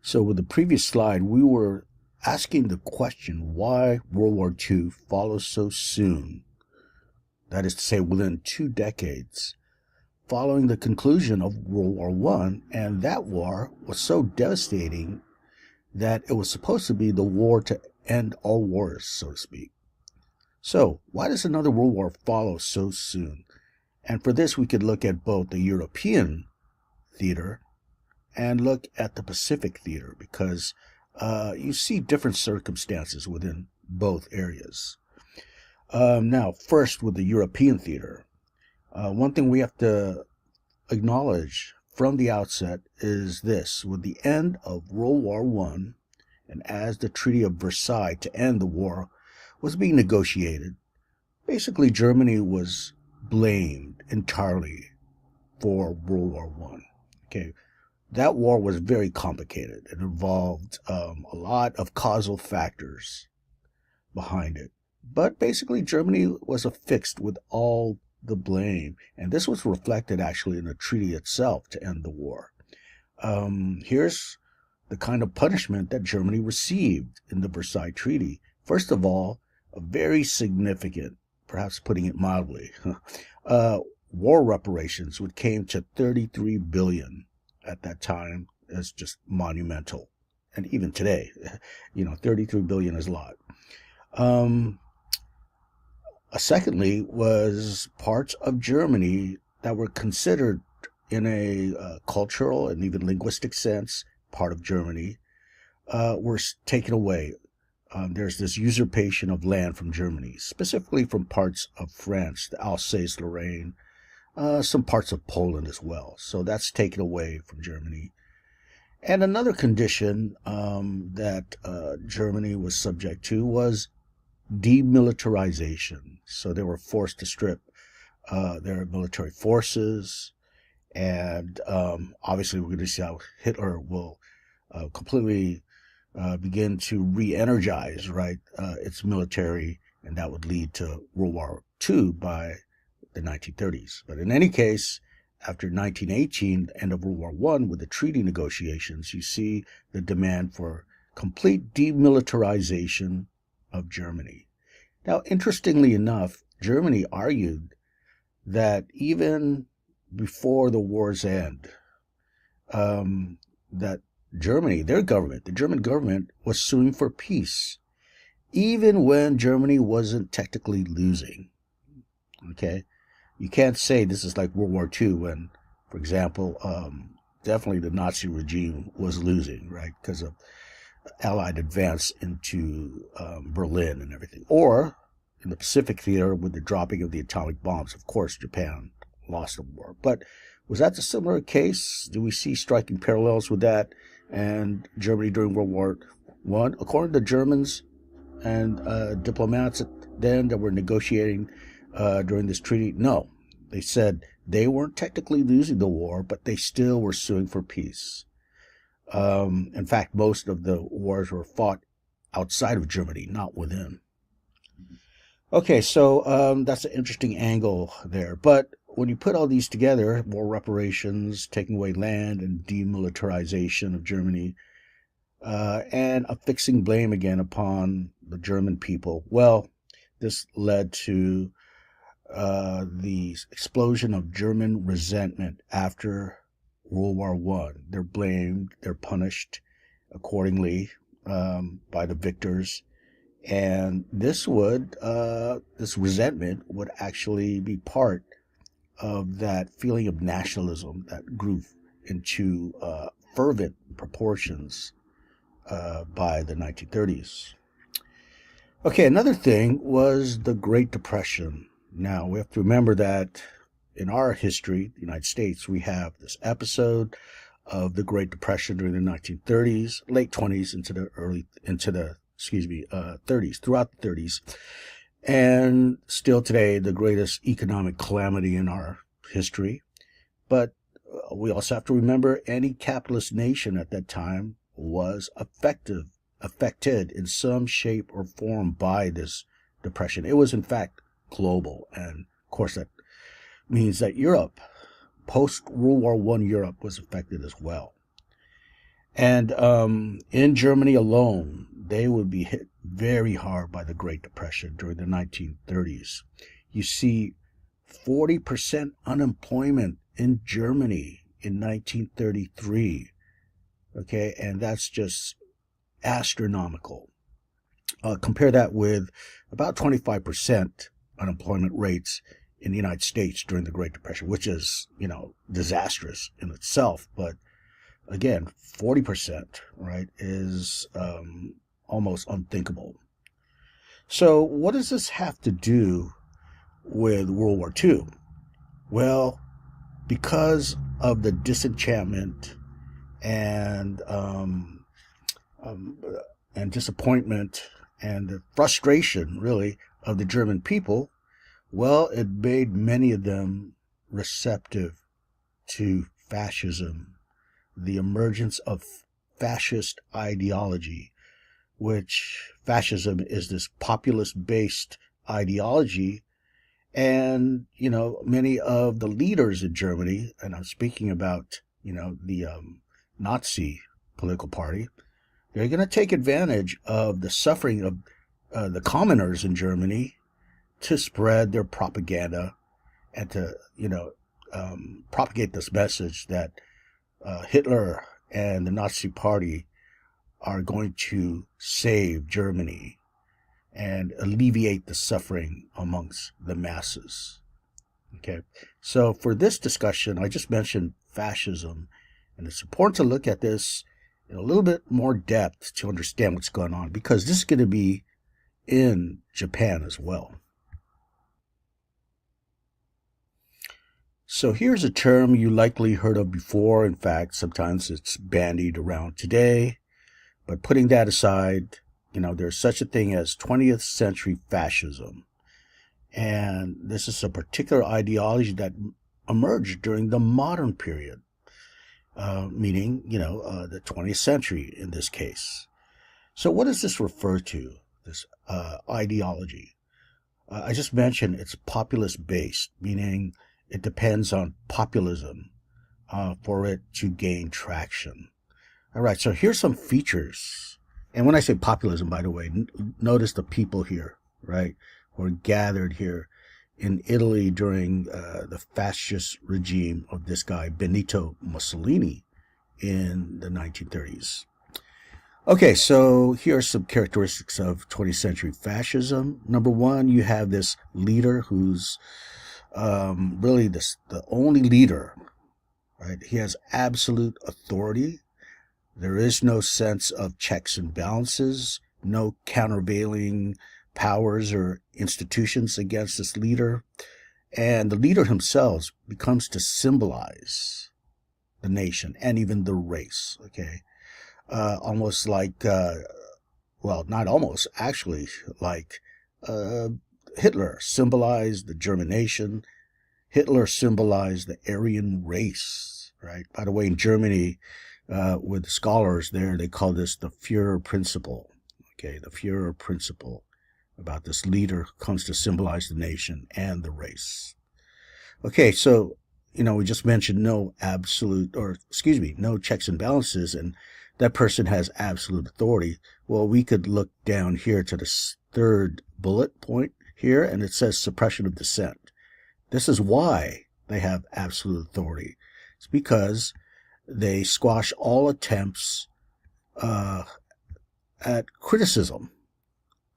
So with the previous slide, we were asking the question why World War II follows so soon. That is to say, within 2 decades, following the conclusion of World War I, and that war was so devastating that it was supposed to be the war to end all wars, so to speak. So, why does another World War follow so soon? And for this, we could look at both the European theater and look at the Pacific theater because you see different circumstances within both areas. Now, first with the European theater, one thing we have to acknowledge from the outset is this. With the end of World War I, and as the Treaty of Versailles to end the war was being negotiated, basically Germany was blamed entirely for World War I. Okay, that war was very complicated. It involved a lot of causal factors behind it. But basically, Germany was affixed with all the blame. And this was reflected actually in the treaty itself to end the war. Here's the kind of punishment that Germany received in the Versailles Treaty. First of all, a very significant, perhaps putting it mildly, war reparations, which came to 33 billion at that time, is just monumental. And even today, 33 billion is a lot. Secondly, was parts of Germany that were considered in a cultural and even linguistic sense part of Germany were taken away. There's this usurpation of land from Germany, specifically from parts of France, the Alsace-Lorraine, some parts of Poland as well. So that's taken away from Germany. And another condition that Germany was subject to was demilitarization. So they were forced to strip their military forces. And obviously we're going to see how Hitler will completely begin to re-energize, right, its military, and that would lead to World War II by the 1930s. But in any case, after 1918, the end of World War I, with the treaty negotiations, you see the demand for complete demilitarization of Germany. Now, interestingly enough, Germany argued that even before the war's end, that Germany, their government, the German government, was suing for peace, even when Germany wasn't technically losing. Okay? You can't say this is like World War II when, for example, definitely the Nazi regime was losing, right, because of Allied advance into Berlin and everything. Or in the Pacific theater with the dropping of the atomic bombs. Of course, Japan lost the war. But was that a similar case? Do we see striking parallels with that and Germany during World War I? According to Germans and diplomats then that were negotiating during this treaty, no. They said they weren't technically losing the war, but they still were suing for peace. In fact, most of the wars were fought outside of Germany, not within. Okay, so that's an interesting angle there. But when you put all these together, war reparations, taking away land, and demilitarization of Germany, and affixing blame again upon the German people, well, this led to the explosion of German resentment after World War I. They're blamed, they're punished accordingly by the victors, and this resentment would actually be part of that feeling of nationalism that grew into fervent proportions by the 1930s. Okay, another thing was the Great Depression. Now, we have to remember that in our history, the United States, we have this episode of the Great Depression during the 1930s, late 20s into the 30s, throughout the 30s. And still today, the greatest economic calamity in our history. But we also have to remember any capitalist nation at that time was affected in some shape or form by this depression. It was, in fact, global. And, of course, that means that Europe, post-World War I Europe, was affected as well. And in Germany alone, they would be hit very hard by the Great Depression during the 1930s. You see 40% unemployment in Germany in 1933. Okay, and that's just astronomical. Compare that with about 25% unemployment rates in the United States during the Great Depression, which is, disastrous in itself. But again, 40%, right, is almost unthinkable. So, what does this have to do with World War II? Well, because of the disenchantment and um, and disappointment and the frustration, really, of the German people, well, it made many of them receptive to fascism, the emergence of fascist ideology, which fascism is this populist based ideology. And, many of the leaders in Germany, and I'm speaking about, the Nazi political party, they're going to take advantage of the suffering of the commoners in Germany to spread their propaganda and to, propagate this message that Hitler and the Nazi Party are going to save Germany and alleviate the suffering amongst the masses. Okay, so for this discussion, I just mentioned fascism, and it's important to look at this in a little bit more depth to understand what's going on, because this is going to be in Japan as well. So here's a term you likely heard of before. In fact, sometimes it's bandied around today. But putting that aside, there's such a thing as 20th century fascism. And this is a particular ideology that emerged during the modern period, meaning, the 20th century in this case. So what does this refer to, this ideology? I just mentioned it's populist based, meaning it depends on populism for it to gain traction. All right, so here's some features. And when I say populism, by the way, notice the people here, right, who are gathered here in Italy during the fascist regime of this guy, Benito Mussolini, in the 1930s. Okay, so here are some characteristics of 20th century fascism. Number one, you have this leader who's really the only leader, right? He has absolute authority. There is no sense of checks and balances, no countervailing powers or institutions against this leader. And the leader himself becomes to symbolize the nation and even the race, okay? Almost like, well, not almost, actually, like Hitler symbolized the German nation. Hitler symbolized the Aryan race, right? By the way, in Germany, with scholars there, they call this the Führer principle. Okay, the Führer principle about this leader who comes to symbolize the nation and the race. Okay, so, we just mentioned no checks and balances, and that person has absolute authority. Well, we could look down here to the third bullet point here, and it says suppression of dissent. This is why they have absolute authority. It's because they squash all attempts at criticism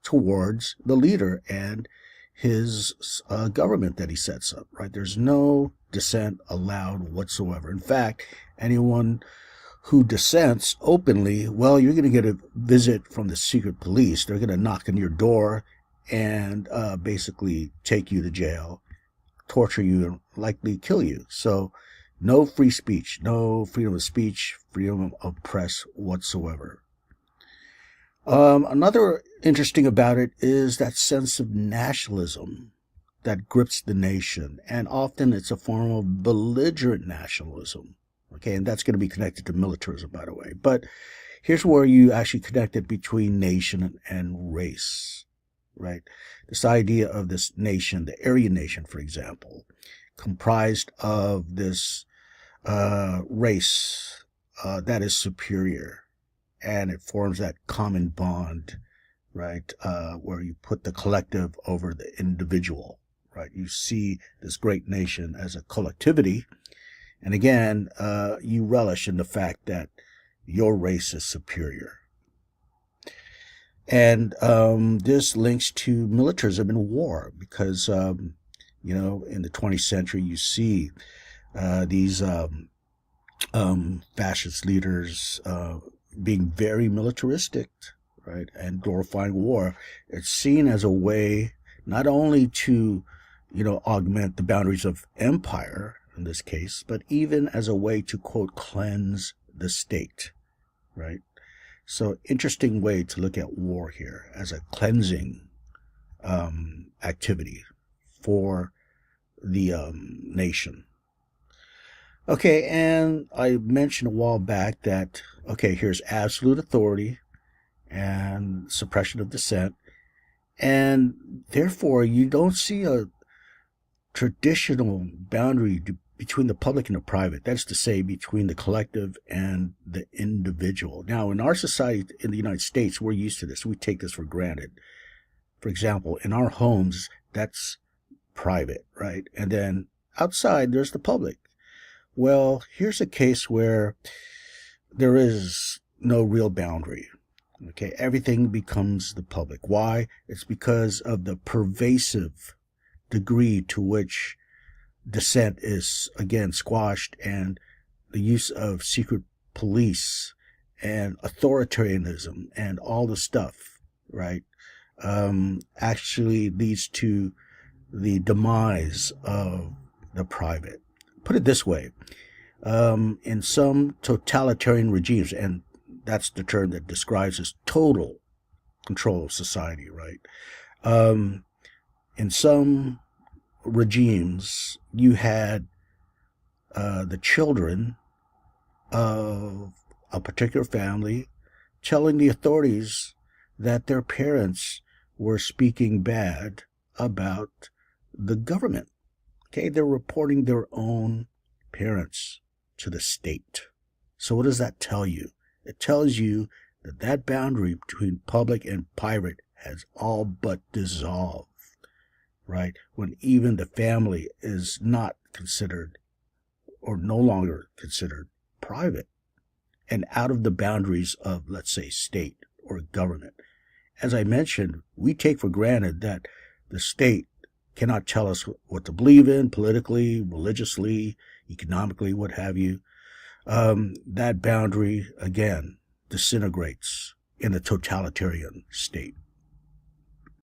towards the leader and his government that he sets up, right? There's no dissent allowed whatsoever. In fact, anyone who dissents openly, well, you're going to get a visit from the secret police. They're going to knock on your door and basically take you to jail, torture you, and likely kill you. So no free speech, no freedom of speech, freedom of press whatsoever. Another interesting about it is that sense of nationalism that grips the nation, and often it's a form of belligerent nationalism. Okay, and that's going to be connected to militarism, by the way. But here's where you actually connect it between nation and race, right? This idea of this nation, the Aryan nation, for example, comprised of this race that is superior, and it forms that common bond, right? Where you put the collective over the individual, right? You see this great nation as a collectivity, and again, you relish in the fact that your race is superior. And this links to militarism in war because, you know, in the 20th century, you see these fascist leaders being very militaristic, right, and glorifying war. It's seen as a way not only to, you know, augment the boundaries of empire in this case, but even as a way to, quote, cleanse the state, right? So interesting way to look at war here as a cleansing activity for the nation. Okay, and I mentioned a while back that, okay, here's absolute authority and suppression of dissent, and therefore you don't see a traditional boundary between the public and the private. That's to say, between the collective and the individual. Now, in our society in the United States, we're used to this. We take this for granted. For example, in our homes, that's private, right? And then outside, there's the public. Well, here's a case where there is no real boundary. Okay, everything becomes the public. Why? It's because of the pervasive degree to which dissent is, again, squashed, and the use of secret police and authoritarianism and all the stuff, right, actually leads to the demise of the private. Put it this way, in some totalitarian regimes, and that's the term that describes as total control of society, right? In some regimes, you had the children of a particular family telling the authorities that their parents were speaking bad about the government. Okay, they're reporting their own parents to the state. So what does that tell you? It tells you that that boundary between public and private has all but dissolved, right? When even the family is not considered or no longer considered private and out of the boundaries of, let's say, state or government. As I mentioned, we take for granted that the state cannot tell us what to believe in politically, religiously, economically, what have you. That boundary, again, disintegrates in a totalitarian state.